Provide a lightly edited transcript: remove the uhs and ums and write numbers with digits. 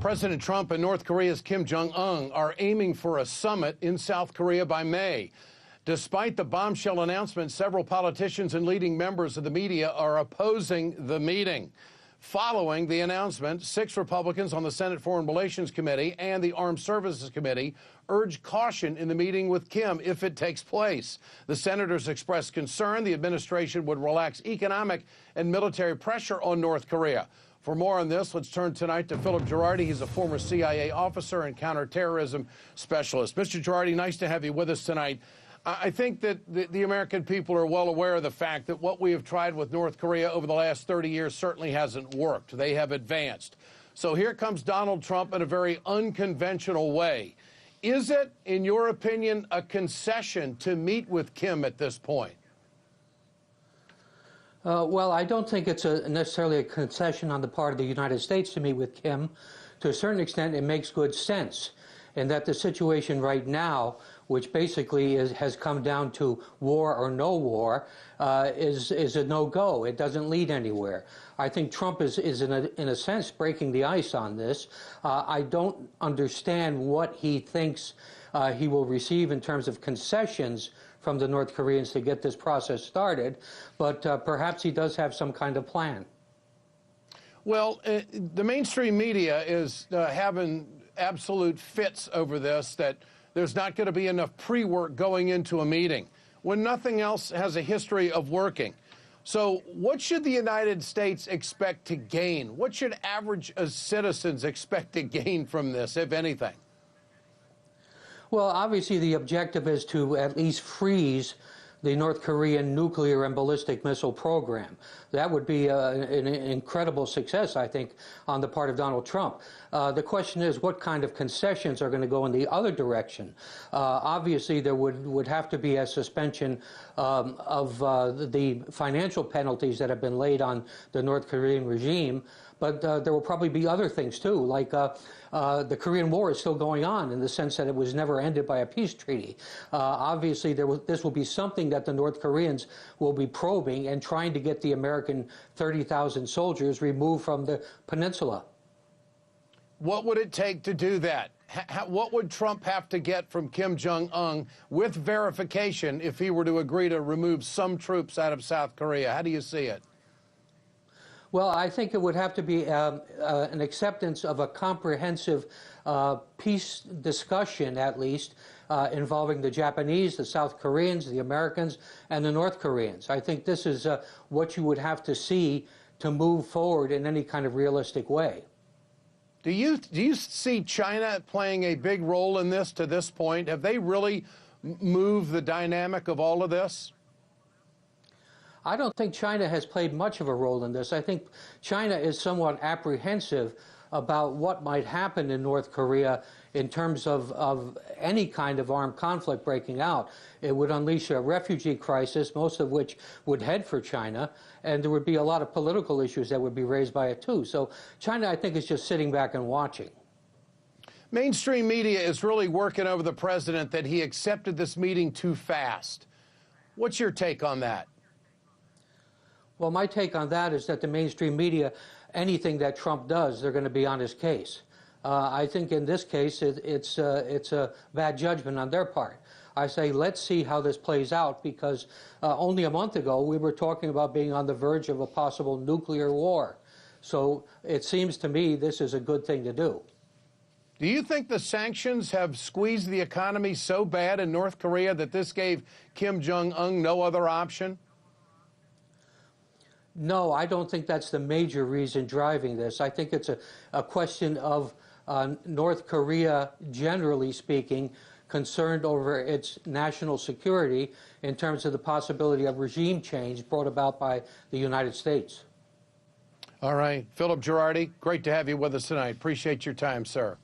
President Trump and North Korea's Kim Jong Un are aiming for a summit in South Korea by May. Despite the bombshell announcement, several politicians and leading members of the media are opposing the meeting. Following the announcement, 6 Republicans on the Senate Foreign Relations Committee and the Armed Services Committee urged caution in the meeting with Kim if it takes place. The senators expressed concern the administration would relax economic and military pressure on North Korea. For more on this, let's turn tonight to Philip Giraldi. He's a former CIA officer and counterterrorism specialist. Mr. Giraldi, nice to have you with us tonight. I think that the American people are well aware of the fact that what we have tried with North Korea over the last 30 years certainly hasn't worked. They have advanced. So here comes Donald Trump in a very unconventional way. Is it, in your opinion, a concession to meet with Kim at this point? Well, I don't think it's necessarily a concession on the part of the United States to meet with Kim. To a certain extent, it makes good sense in that the situation right now, which basically has come down to war or no war, is a no-go. It doesn't lead anywhere. I think Trump is in a sense breaking the ice on this. I don't understand what he thinks he will receive in terms of concessions from the North Koreans to get this process started, but perhaps he does have some kind of plan. Well, the mainstream media is having absolute fits over this, that there's not going to be enough pre-work going into a meeting when nothing else has a history of working. So what should the United States expect to gain? What should average citizens expect to gain from this, if anything? Well, obviously the objective is to at least freeze the North Korean nuclear and ballistic missile program. That would be an incredible success, I think, on the part of Donald Trump. The question is, what kind of concessions are going to go in the other direction? Obviously, there would have to be a suspension of the financial penalties that have been laid on the North Korean regime, but there will probably be other things, too, like the Korean War is still going on in the sense that it was never ended by a peace treaty. Obviously, this will be something that the North Koreans will be probing and trying to get the American 30,000 soldiers removed from the peninsula. What would it take to do that? What would Trump have to get from Kim Jong Un with verification if he were to agree to remove some troops out of South Korea? How do you see it? Well, I think it would have to be an acceptance of a comprehensive peace discussion, at least, involving the Japanese, the South Koreans, the Americans, and the North Koreans. I think this is what you would have to see to move forward in any kind of realistic way. Do you see China playing a big role in this to this point? Have they really moved the dynamic of all of this? I don't think China has played much of a role in this. I think China is somewhat apprehensive about what might happen in North Korea in terms of any kind of armed conflict breaking out. It would unleash a refugee crisis, most of which would head for China, and there would be a lot of political issues that would be raised by it too. So China, I think, is just sitting back and watching. Mainstream media is really working over the president that he accepted this meeting too fast. What's your take on that? Well, my take on that is that the mainstream media, anything that Trump does, they're going to be on his case. I think in this case, it's a bad judgment on their part. I say, let's see how this plays out, because only a month ago, we were talking about being on the verge of a possible nuclear war. So it seems to me this is a good thing to do. Do you think the sanctions have squeezed the economy so bad in North Korea that this gave Kim Jong Un no other option? No, I don't think that's the major reason driving this. I think it's a question of North Korea, generally speaking, concerned over its national security in terms of the possibility of regime change brought about by the United States. All right. Philip Giraldi, great to have you with us tonight. Appreciate your time, sir.